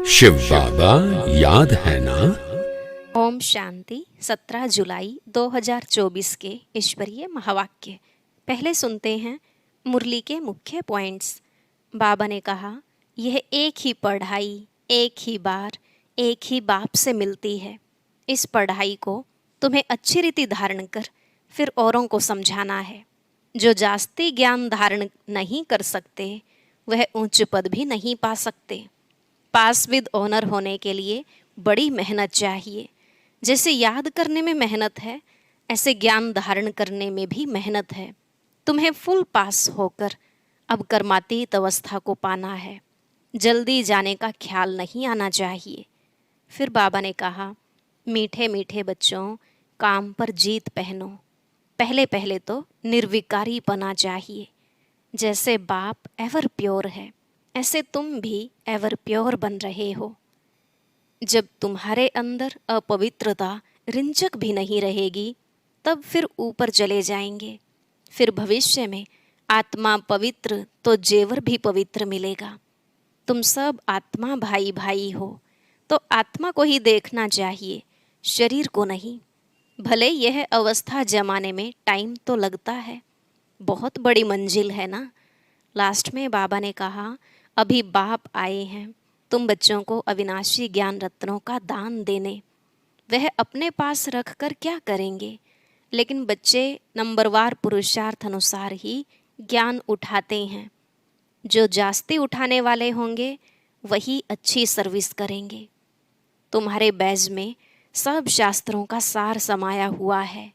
शिव बाबा याद है ना। ओम शांति। 17 जुलाई 2024 के ईश्वरीय महावाक्य। पहले सुनते हैं मुरली के मुख्य पॉइंट्स। बाबा ने कहा, यह एक ही पढ़ाई एक ही बार एक ही बाप से मिलती है। इस पढ़ाई को तुम्हें अच्छी रीति धारण कर फिर औरों को समझाना है। जो जास्ती ज्ञान धारण नहीं कर सकते वह उच्च पद भी नहीं पा सकते। पास विद ऑनर होने के लिए बड़ी मेहनत चाहिए। जैसे याद करने में मेहनत है, ऐसे ज्ञान धारण करने में भी मेहनत है। तुम्हें फुल पास होकर अब कर्मातीत अवस्था को पाना है। जल्दी जाने का ख्याल नहीं आना चाहिए। फिर बाबा ने कहा, मीठे मीठे बच्चों, काम पर जीत पहनो। पहले पहले तो निर्विकारी बना चाहिए। जैसे बाप एवर प्योर है, ऐसे तुम भी एवर प्योर बन रहे हो। जब तुम्हारे अंदर अपवित्रता रिंचक भी नहीं रहेगी, तब फिर ऊपर चले जाएंगे। फिर भविष्य में आत्मा पवित्र तो जेवर भी पवित्र मिलेगा। तुम सब आत्मा भाई भाई हो, तो आत्मा को ही देखना चाहिए, शरीर को नहीं। भले यह अवस्था जमाने में टाइम तो लगता है, बहुत बड़ी मंजिल है ना। लास्ट में बाबा ने कहा, अभी बाप आए हैं तुम बच्चों को अविनाशी ज्ञान रत्नों का दान देने। वह अपने पास रख कर क्या करेंगे, लेकिन बच्चे नंबरवार पुरुषार्थ अनुसार ही ज्ञान उठाते हैं। जो जास्ती उठाने वाले होंगे वही अच्छी सर्विस करेंगे। तुम्हारे बैज में सब शास्त्रों का सार समाया हुआ है,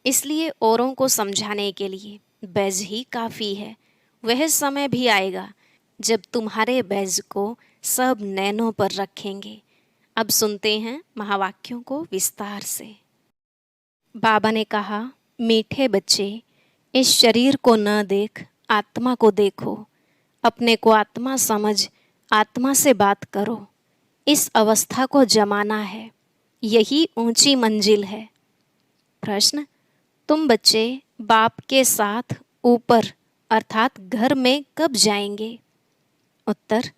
इसलिए औरों को समझाने के लिए बैज ही काफ़ी है। वह समय भी आएगा जब तुम्हारे बैज को सब नैनों पर रखेंगे। अब सुनते हैं महावाक्यों को विस्तार से। बाबा ने कहा, मीठे बच्चे, इस शरीर को न देख आत्मा को देखो। अपने को आत्मा समझ आत्मा से बात करो। इस अवस्था को जमाना है, यही ऊंची मंजिल है। प्रश्न, तुम बच्चे बाप के साथ ऊपर अर्थात घर में कब जाएंगे? उत्तर,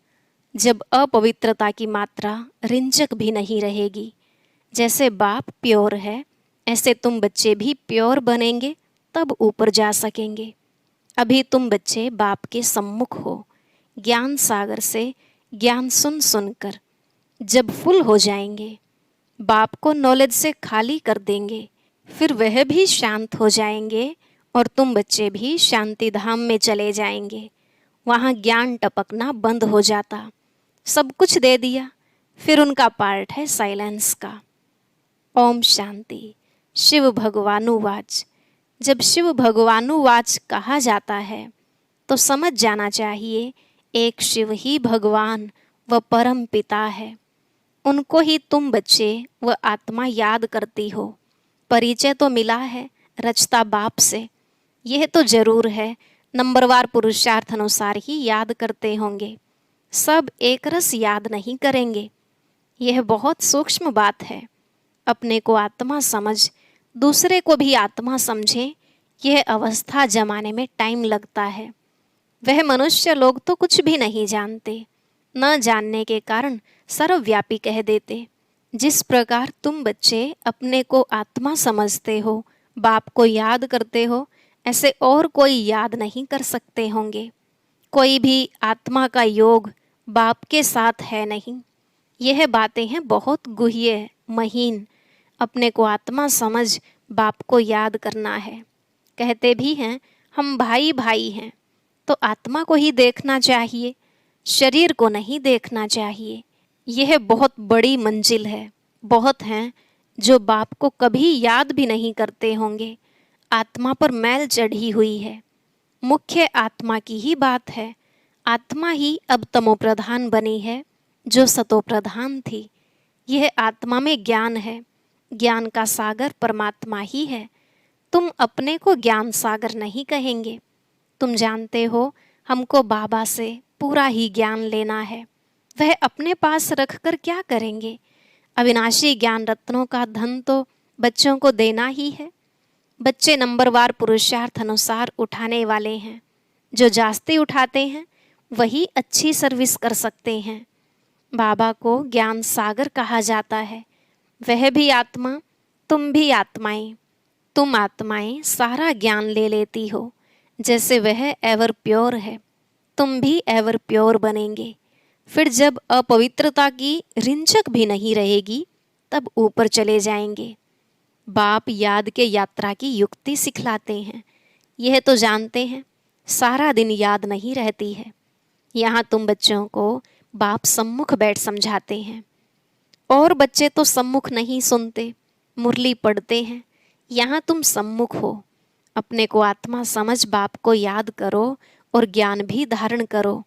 जब अपवित्रता की मात्रा रिंचक भी नहीं रहेगी। जैसे बाप प्योर है, ऐसे तुम बच्चे भी प्योर बनेंगे, तब ऊपर जा सकेंगे। अभी तुम बच्चे बाप के सम्मुख हो। ज्ञान सागर से ज्ञान सुन सुनकर जब फुल हो जाएंगे, बाप को नॉलेज से खाली कर देंगे, फिर वह भी शांत हो जाएंगे और तुम बच्चे भी शांति धाम में चले जाएंगे। वहाँ ज्ञान टपकना बंद हो जाता। सब कुछ दे दिया, फिर उनका पार्ट है साइलेंस का। ओम शांति। शिव भगवानुवाच। जब शिव भगवानुवाच कहा जाता है तो समझ जाना चाहिए एक शिव ही भगवान व परम पिता है। उनको ही तुम बच्चे व आत्मा याद करती हो। परिचय तो मिला है रचता बाप से, यह तो जरूर है नंबरवार पुरुषार्थ अनुसार ही याद करते होंगे। सब एक रस याद नहीं करेंगे। यह बहुत सूक्ष्म बात है। अपने को आत्मा समझ दूसरे को भी आत्मा समझें, यह अवस्था जमाने में टाइम लगता है। वह मनुष्य लोग तो कुछ भी नहीं जानते, न जानने के कारण सर्वव्यापी कह देते। जिस प्रकार तुम बच्चे अपने को आत्मा समझते हो, बाप को याद करते हो, ऐसे और कोई याद नहीं कर सकते होंगे। कोई भी आत्मा का योग बाप के साथ है नहीं। यह बातें हैं बहुत गुह्य महीन। अपने को आत्मा समझ बाप को याद करना है। कहते भी हैं हम भाई भाई हैं, तो आत्मा को ही देखना चाहिए, शरीर को नहीं देखना चाहिए। यह बहुत बड़ी मंजिल है। बहुत हैं जो बाप को कभी याद भी नहीं करते होंगे। आत्मा पर मैल चढ़ी हुई है। मुख्य आत्मा की ही बात है। आत्मा ही अब तमोप्रधान बनी है, जो सतोप्रधान थी। यह आत्मा में ज्ञान है। ज्ञान का सागर परमात्मा ही है। तुम अपने को ज्ञान सागर नहीं कहेंगे। तुम जानते हो हमको बाबा से पूरा ही ज्ञान लेना है। वह अपने पास रखकर क्या करेंगे? अविनाशी ज्ञान रत्नों का धन तो बच्चों को देना ही है। बच्चे नंबरवार पुरुषार्थ अनुसार उठाने वाले हैं। जो जास्ती उठाते हैं वही अच्छी सर्विस कर सकते हैं। बाबा को ज्ञान सागर कहा जाता है। वह भी आत्मा, तुम भी आत्माएं। तुम आत्माएं सारा ज्ञान ले लेती हो। जैसे वह एवर प्योर है, तुम भी एवर प्योर बनेंगे। फिर जब अपवित्रता की रिंचक भी नहीं रहेगी, तब ऊपर चले जाएंगे। बाप याद के यात्रा की युक्ति सिखलाते हैं। यह तो जानते हैं सारा दिन याद नहीं रहती है। यहाँ तुम बच्चों को बाप सम्मुख बैठ समझाते हैं, और बच्चे तो सम्मुख नहीं सुनते, मुरली पढ़ते हैं। यहाँ तुम सम्मुख हो। अपने को आत्मा समझ बाप को याद करो और ज्ञान भी धारण करो।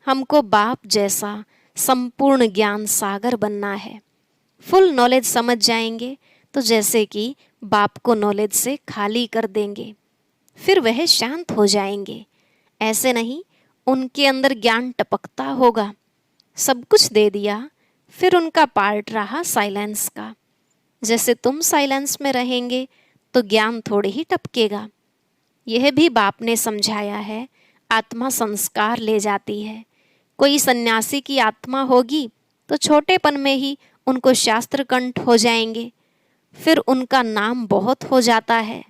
हमको बाप जैसा संपूर्ण ज्ञान सागर बनना है। फुल नॉलेज समझ जाएंगे तो जैसे कि बाप को नॉलेज से खाली कर देंगे, फिर वह शांत हो जाएंगे। ऐसे नहीं, उनके अंदर ज्ञान टपकता होगा। सब कुछ दे दिया, फिर उनका पार्ट रहा साइलेंस का। जैसे तुम साइलेंस में रहेंगे तो ज्ञान थोड़े ही टपकेगा। यह भी बाप ने समझाया है। आत्मा संस्कार ले जाती है। कोई सन्यासी की आत्मा होगी तो छोटेपन में ही उनको शास्त्र कंठ हो जाएंगे, फिर उनका नाम बहुत हो जाता है।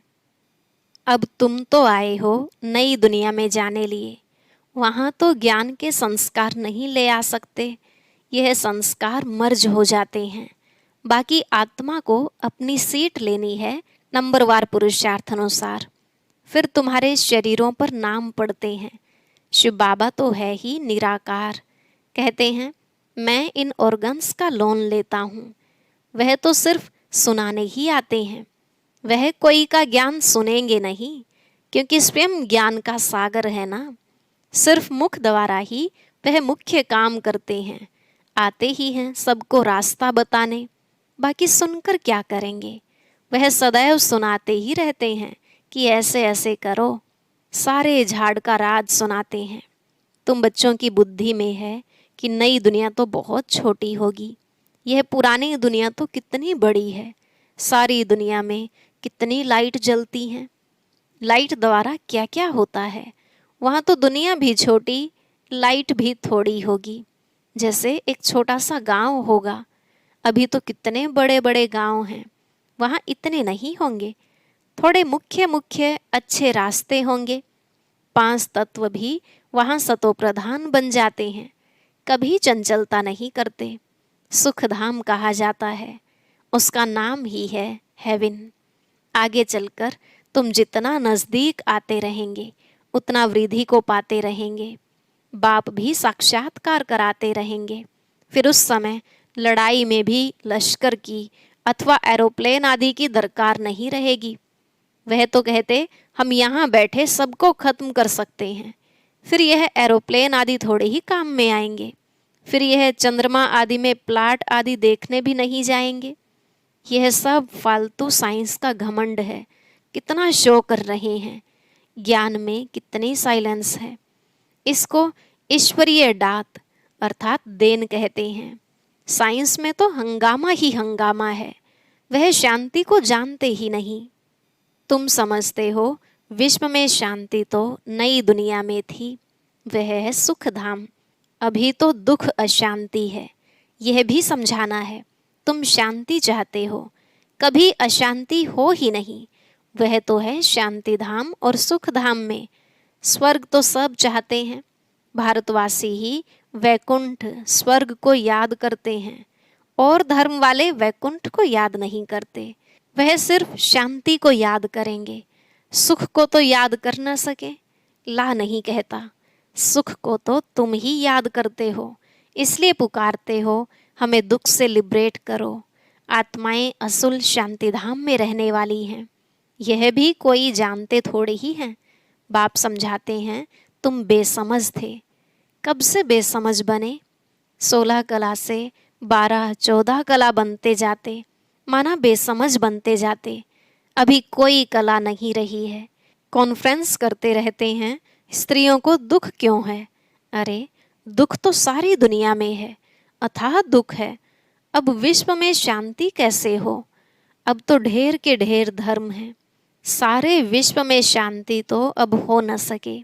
अब तुम तो आए हो नई दुनिया में जाने लिए। वहाँ तो ज्ञान के संस्कार नहीं ले आ सकते, यह संस्कार मर्ज हो जाते हैं। बाकी आत्मा को अपनी सीट लेनी है नंबरवार पुरुषार्थ अनुसार। फिर तुम्हारे शरीरों पर नाम पड़ते हैं। शिव बाबा तो है ही निराकार। कहते हैं मैं इन ऑर्गन्स का लोन लेता हूँ। वह तो सिर्फ सुनाने ही आते हैं। वह कोई का ज्ञान सुनेंगे नहीं, क्योंकि स्वयं ज्ञान का सागर है ना। सिर्फ मुख द्वारा ही वह मुख्य काम करते हैं। आते ही हैं सबको रास्ता बताने, बाकी सुनकर क्या करेंगे। वह सदैव सुनाते ही रहते हैं कि ऐसे ऐसे करो। सारे झाड़ का राज सुनाते हैं। तुम बच्चों की बुद्धि में है कि नई दुनिया तो बहुत छोटी होगी, यह पुरानी दुनिया तो कितनी बड़ी है। सारी दुनिया में कितनी लाइट जलती हैं। लाइट द्वारा क्या क्या होता है। वहाँ तो दुनिया भी छोटी, लाइट भी थोड़ी होगी। जैसे एक छोटा सा गांव होगा। अभी तो कितने बड़े बड़े गांव हैं, वहाँ इतने नहीं होंगे। थोड़े मुख्य मुख्य अच्छे रास्ते होंगे। 5 तत्व भी वहाँ सतोप्रधान बन जाते हैं, कभी चंचलता नहीं करते। सुखधाम कहा जाता है, उसका नाम ही है हेवन। आगे चलकर तुम जितना नज़दीक आते रहेंगे उतना वृद्धि को पाते रहेंगे। बाप भी साक्षात्कार कराते रहेंगे। फिर उस समय लड़ाई में भी लश्कर की अथवा एरोप्लेन आदि की दरकार नहीं रहेगी। वह तो कहते हम यहाँ बैठे सबको खत्म कर सकते हैं। फिर यह एरोप्लेन आदि थोड़े ही काम में आएंगे। फिर यह चंद्रमा आदि में प्लाट आदि देखने भी नहीं जाएंगे। यह सब फालतू साइंस का घमंड है। कितना शो कर रहे हैं। ज्ञान में कितनी साइलेंस है। इसको ईश्वरीय दात अर्थात देन कहते हैं। साइंस में तो हंगामा ही हंगामा है। वह शांति को जानते ही नहीं। तुम समझते हो विश्व में शांति तो नई दुनिया में थी, वह है सुख धाम। अभी तो दुख अशांति है, यह भी समझाना है। तुम शांति चाहते हो, कभी अशांति हो ही नहीं। वह तो है शांति धाम और सुख धाम में। स्वर्ग तो सब चाहते हैं। भारतवासी ही वैकुंठ स्वर्ग को याद करते हैं, और धर्म वाले वैकुंठ को याद नहीं करते। वह सिर्फ शांति को याद करेंगे, सुख को तो याद कर न सके। ला नहीं कहता, सुख को तो तुम ही याद करते हो, इसलिए पुकारते हो हमें दुख से लिबरेट करो। आत्माएं असुल शांति धाम में रहने वाली हैं, यह भी कोई जानते थोड़े ही हैं। बाप समझाते हैं तुम बेसमझ थे। कब से बेसमझ बने? 16 कला से 12-14 कला बनते जाते, माना बेसमझ बनते जाते। अभी कोई कला नहीं रही है। कॉन्फ्रेंस करते रहते हैं स्त्रियों को दुख क्यों है। अरे दुख तो सारी दुनिया में है, अथाह दुख है। अब विश्व में शांति कैसे हो? अब तो ढेर के ढेर धर्म हैं, सारे विश्व में शांति तो अब हो न सके।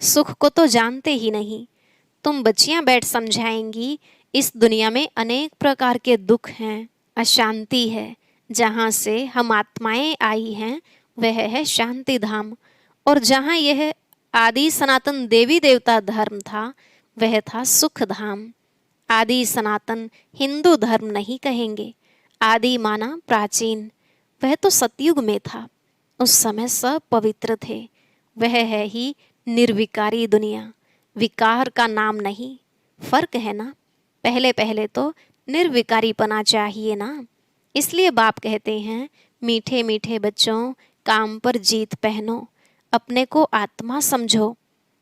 सुख को तो जानते ही नहीं। तुम बच्चियां बैठ समझाएंगी इस दुनिया में अनेक प्रकार के दुख हैं, अशांति है। जहाँ से हम आत्माएं आई हैं वह है शांति धाम, और जहाँ यह आदि सनातन देवी देवता धर्म था वह था सुख धाम। आदि सनातन हिंदू धर्म नहीं कहेंगे, आदि माना प्राचीन। वह तो सतयुग में था, उस समय सब पवित्र थे। वह है ही निर्विकारी दुनिया, विकार का नाम नहीं। फर्क है ना, पहले पहले तो निर्विकारीपना चाहिए ना। इसलिए बाप कहते हैं, मीठे मीठे बच्चों काम पर जीत पहनो, अपने को आत्मा समझो।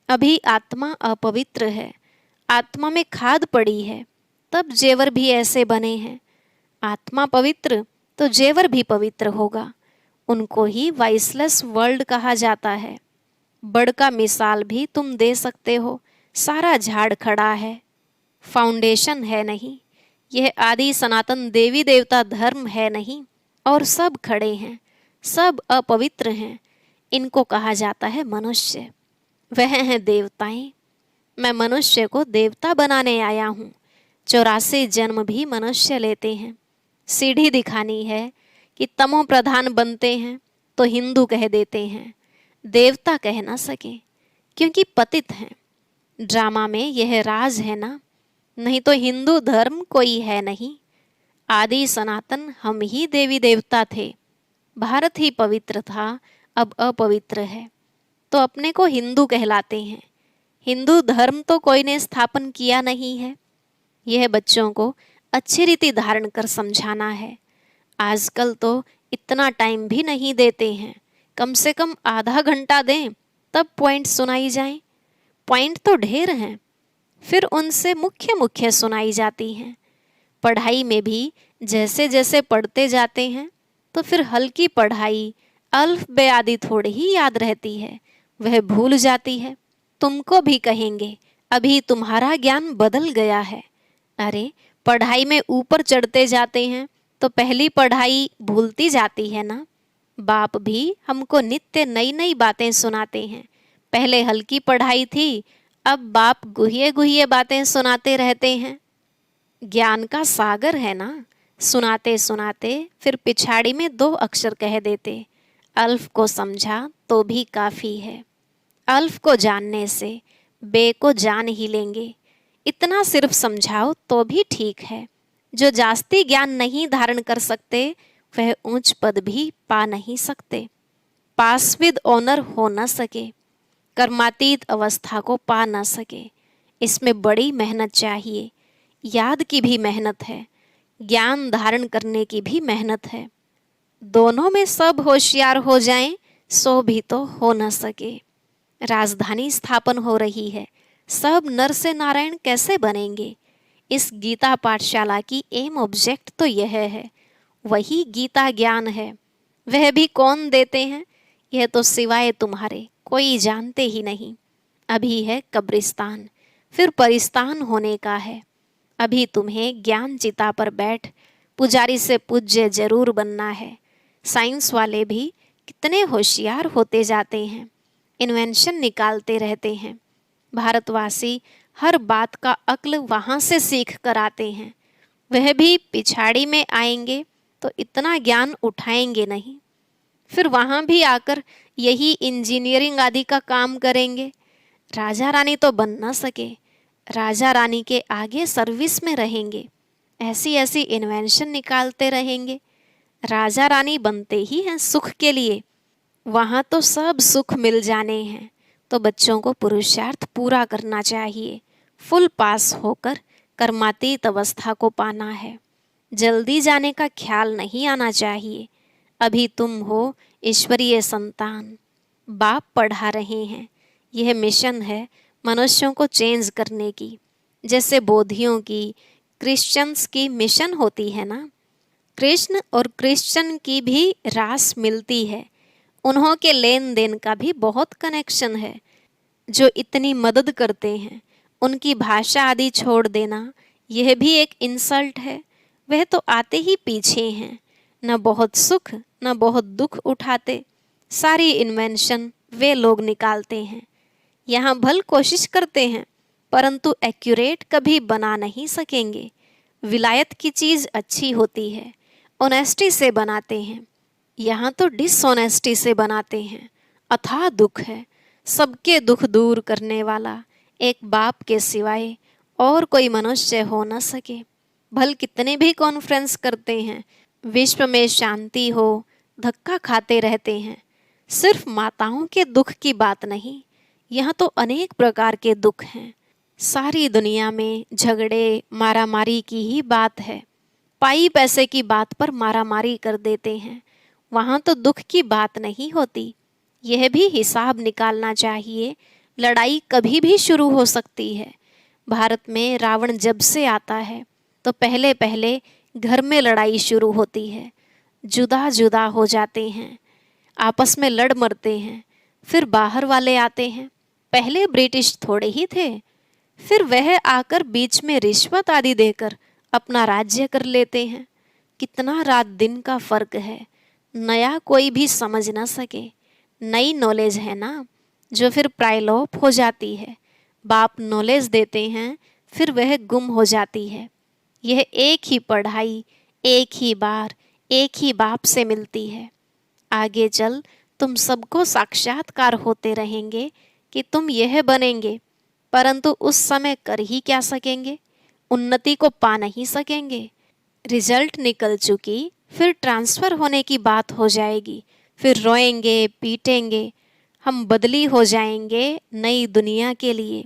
अभी आत्मा अपवित्र है, आत्मा में खाद पड़ी है, तब जेवर भी ऐसे बने हैं। आत्मा पवित्र तो जेवर भी पवित्र होगा। उनको ही वाइसलेस वर्ल्ड कहा जाता है। बड़ का मिसाल भी तुम दे सकते हो, सारा झाड़ खड़ा है, फाउंडेशन है नहीं। यह आदि सनातन देवी देवता धर्म है नहीं, और सब खड़े हैं, सब अपवित्र हैं। इनको कहा जाता है मनुष्य, वह हैं देवताएं। मैं मनुष्य को देवता बनाने आया हूँ। 84 जन्म भी मनुष्य लेते हैं। सीढ़ी दिखानी है कि तमो प्रधान बनते हैं तो हिंदू कह देते हैं, देवता कह ना सके, क्योंकि पतित हैं। ड्रामा में यह राज है ना, नहीं तो हिंदू धर्म कोई है नहीं। आदि सनातन हम ही देवी देवता थे। भारत ही पवित्र था, अब अपवित्र है, तो अपने को हिंदू कहलाते हैं। हिंदू धर्म तो कोई ने स्थापन किया नहीं है। यह बच्चों को अच्छी रीति धारण कर समझाना है। आजकल तो इतना टाइम भी नहीं देते हैं, कम से कम आधा घंटा दें तब पॉइंट सुनाई जाएं। पॉइंट तो ढेर हैं, फिर उनसे मुख्य मुख्य सुनाई जाती हैं। पढ़ाई में भी जैसे जैसे पढ़ते जाते हैं तो फिर हल्की पढ़ाई अल्फ बे आदि थोड़ी ही याद रहती है, वह भूल जाती है। तुमको भी कहेंगे अभी तुम्हारा ज्ञान बदल गया है। अरे पढ़ाई में ऊपर चढ़ते जाते हैं तो पहली पढ़ाई भूलती जाती है ना। बाप भी हमको नित्य नई नई बातें सुनाते हैं। पहले हल्की पढ़ाई थी, अब बाप गुहिये गुहिये बातें सुनाते रहते हैं। ज्ञान का सागर है ना, सुनाते सुनाते फिर पिछाड़ी में 2 अक्षर कह देते। अल्फ को समझा तो भी काफ़ी है। अल्फ को जानने से बे को जान ही लेंगे। इतना सिर्फ समझाओ तो भी ठीक है। जो जास्ती ज्ञान नहीं धारण कर सकते वह ऊंच पद भी पा नहीं सकते। पास विद ऑनर हो न सके, कर्मातीत अवस्था को पा न सके, इसमें बड़ी मेहनत चाहिए। याद की भी मेहनत है, ज्ञान धारण करने की भी मेहनत है। दोनों में सब होशियार हो जाएं सो भी तो हो न सके। राजधानी स्थापन हो रही है, सब नर से नारायण कैसे बनेंगे? इस गीता पाठशाला की एम ऑब्जेक्ट तो यह है, वही गीता ज्ञान है। वह भी कौन देते हैं, यह तो सिवाय तुम्हारे कोई जानते ही नहीं। अभी है कब्रिस्तान, फिर परिस्तान होने का है। अभी तुम्हें ज्ञान चिता पर बैठ पुजारी से पूज्य जरूर बनना है। साइंस वाले भी कितने होशियार होते जाते हैं, इन्वेंशन निकालते रहते हैं। भारतवासी हर बात का अक्ल वहाँ से सीख कर आते हैं। वह भी पिछाड़ी में आएंगे तो इतना ज्ञान उठाएंगे नहीं, फिर वहाँ भी आकर यही इंजीनियरिंग आदि का काम करेंगे। राजा रानी तो बन ना सके, राजा रानी के आगे सर्विस में रहेंगे, ऐसी ऐसी इन्वेंशन निकालते रहेंगे। राजा रानी बनते ही हैं सुख के लिए, वहाँ तो सब सुख मिल जाने हैं। तो बच्चों को पुरुषार्थ पूरा करना चाहिए, फुल पास होकर कर्मातीत अवस्था को पाना है। जल्दी जाने का ख्याल नहीं आना चाहिए। अभी तुम हो ईश्वरीय संतान, बाप पढ़ा रहे हैं। यह मिशन है मनुष्यों को चेंज करने की, जैसे बोधियों की, क्रिश्चियंस की मिशन होती है ना। कृष्ण और क्रिश्चियन की भी रास मिलती है, उन्हों के लेन देन का भी बहुत कनेक्शन है। जो इतनी मदद करते हैं उनकी भाषा आदि छोड़ देना यह भी एक इंसल्ट है। वह तो आते ही पीछे हैं, न बहुत सुख न बहुत दुख उठाते, सारी इन्वेंशन वे लोग निकालते हैं। यहाँ भल कोशिश करते हैं परंतु एक्यूरेट कभी बना नहीं सकेंगे। विलायत की चीज़ अच्छी होती है, ऑनेस्टी से बनाते हैं, यहाँ तो डिसऑनेस्टी से बनाते हैं। अथाह दुख है, सबके दुख दूर करने वाला एक बाप के सिवाय और कोई मनुष्य हो न सके। भल कितने भी कॉन्फ्रेंस करते हैं, विश्व में शांति हो, धक्का खाते रहते हैं। सिर्फ माताओं के दुख की बात नहीं, यहाँ तो अनेक प्रकार के दुख हैं। सारी दुनिया में झगड़े मारामारी की ही बात है। पाई पैसे की बात पर मारामारी कर देते हैं, वहाँ तो दुख की बात नहीं होती। यह भी हिसाब निकालना चाहिए, लड़ाई कभी भी शुरू हो सकती है। भारत में रावण जब से आता है तो पहले पहले घर में लड़ाई शुरू होती है, जुदा जुदा हो जाते हैं, आपस में लड़ मरते हैं, फिर बाहर वाले आते हैं। पहले ब्रिटिश थोड़े ही थे, फिर वह आकर बीच में रिश्वत आदि देकर अपना राज्य कर लेते हैं। कितना रात दिन का फर्क है, नया कोई भी समझ ना सके। नई नॉलेज है ना, जो फिर प्रायलोप हो जाती है। बाप नॉलेज देते हैं, फिर वह गुम हो जाती है। यह एक ही पढ़ाई एक ही बार एक ही बाप से मिलती है। आगे चल तुम सबको साक्षात्कार होते रहेंगे कि तुम यह बनेंगे, परंतु उस समय कर ही क्या सकेंगे, उन्नति को पा नहीं सकेंगे। रिजल्ट निकल चुकी, फिर ट्रांसफ़र होने की बात हो जाएगी, फिर रोएंगे पीटेंगे, हम बदली हो जाएंगे नई दुनिया के लिए।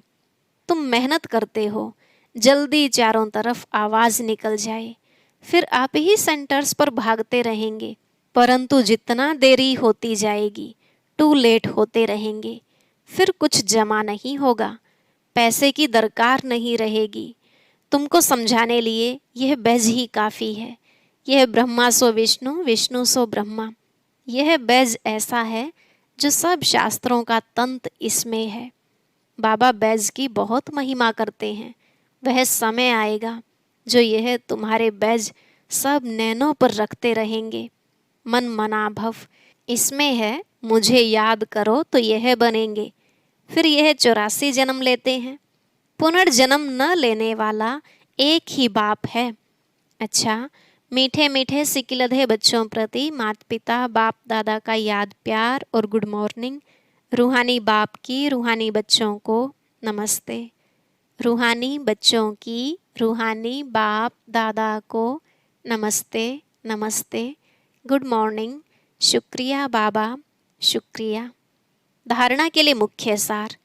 तुम मेहनत करते हो, जल्दी चारों तरफ आवाज़ निकल जाए, फिर आप ही सेंटर्स पर भागते रहेंगे, परंतु जितना देरी होती जाएगी टू लेट होते रहेंगे, फिर कुछ जमा नहीं होगा, पैसे की दरकार नहीं रहेगी। तुमको समझाने लिए यह बैज ही काफ़ी है। यह ब्रह्मा सो विष्णु, विष्णु सो ब्रह्मा, यह बैज ऐसा है जो सब शास्त्रों का तंत इसमें है। बाबा बैज की बहुत महिमा करते हैं। वह समय आएगा जो यह तुम्हारे बैज सब नैनों पर रखते रहेंगे। मन मना भव इसमें है, मुझे याद करो तो यह बनेंगे। फिर यह 84 जन्म लेते हैं। पुनर्जन्म न लेने वाला एक ही बाप है। अच्छा, मीठे मीठे सिकिलधे बच्चों प्रति माता पिता बाप दादा का याद प्यार और गुड मॉर्निंग। रूहानी बाप की रूहानी बच्चों को नमस्ते। रूहानी बच्चों की रूहानी बाप दादा को नमस्ते नमस्ते, गुड मॉर्निंग, शुक्रिया बाबा, शुक्रिया। धारणा के लिए मुख्य सार।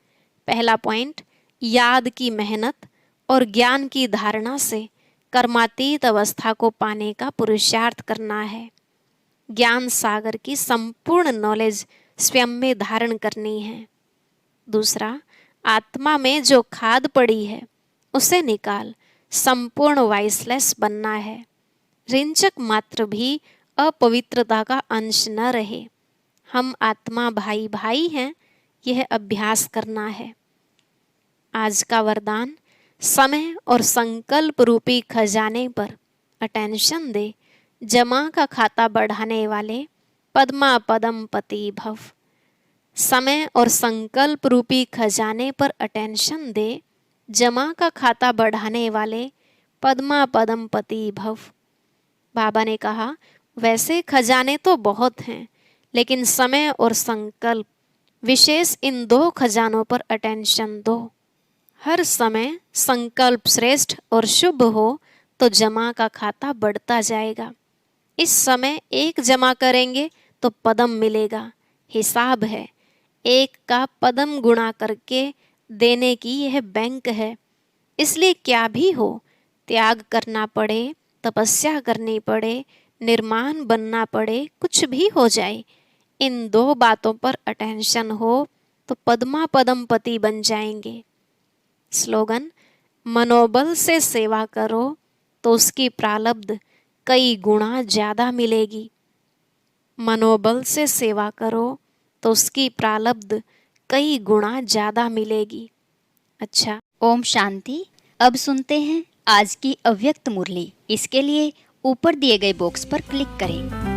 पहला पॉइंट, याद की मेहनत और ज्ञान की धारणा से कर्मातीत अवस्था को पाने का पुरुषार्थ करना है। ज्ञान सागर की संपूर्ण नॉलेज स्वयं में धारण करनी है। दूसरा, आत्मा में जो खाद पड़ी है उसे निकाल संपूर्ण वाइसलेस बनना है। रिंचक मात्र भी अपवित्रता का अंश न रहे। हम आत्मा भाई भाई हैं, यह अभ्यास करना है। आज का वरदान, समय और संकल्प रूपी खजाने पर अटेंशन दे, जमा का खाता बढ़ाने वाले पद्मा पदम पति भव। समय और संकल्प रूपी खजाने पर अटेंशन दे, जमा का खाता बढ़ाने वाले पद्मा पदम पति भव। बाबा ने कहा, वैसे खजाने तो बहुत हैं, लेकिन समय और संकल्प, विशेष इन 2 खजानों पर अटेंशन दो। हर समय संकल्प श्रेष्ठ और शुभ हो तो जमा का खाता बढ़ता जाएगा। इस समय 1 जमा करेंगे तो पदम मिलेगा। हिसाब है, 1 का पदम गुणा करके देने की यह बैंक है। इसलिए क्या भी हो, त्याग करना पड़े, तपस्या करनी पड़े, निर्माण बनना पड़े, कुछ भी हो जाए, इन 2 बातों पर अटेंशन हो तो पद्मा पदम पति बन जाएंगे। स्लोगन, मनोबल से सेवा करो तो उसकी प्रालब्ध कई गुना ज़्यादा मिलेगी। मनोबल से सेवा करो तो उसकी प्रालब्ध कई गुना ज़्यादा मिलेगी। अच्छा, ओम शांति। अब सुनते हैं आज की अव्यक्त मुरली। इसके लिए ऊपर दिए गए बॉक्स पर क्लिक करें।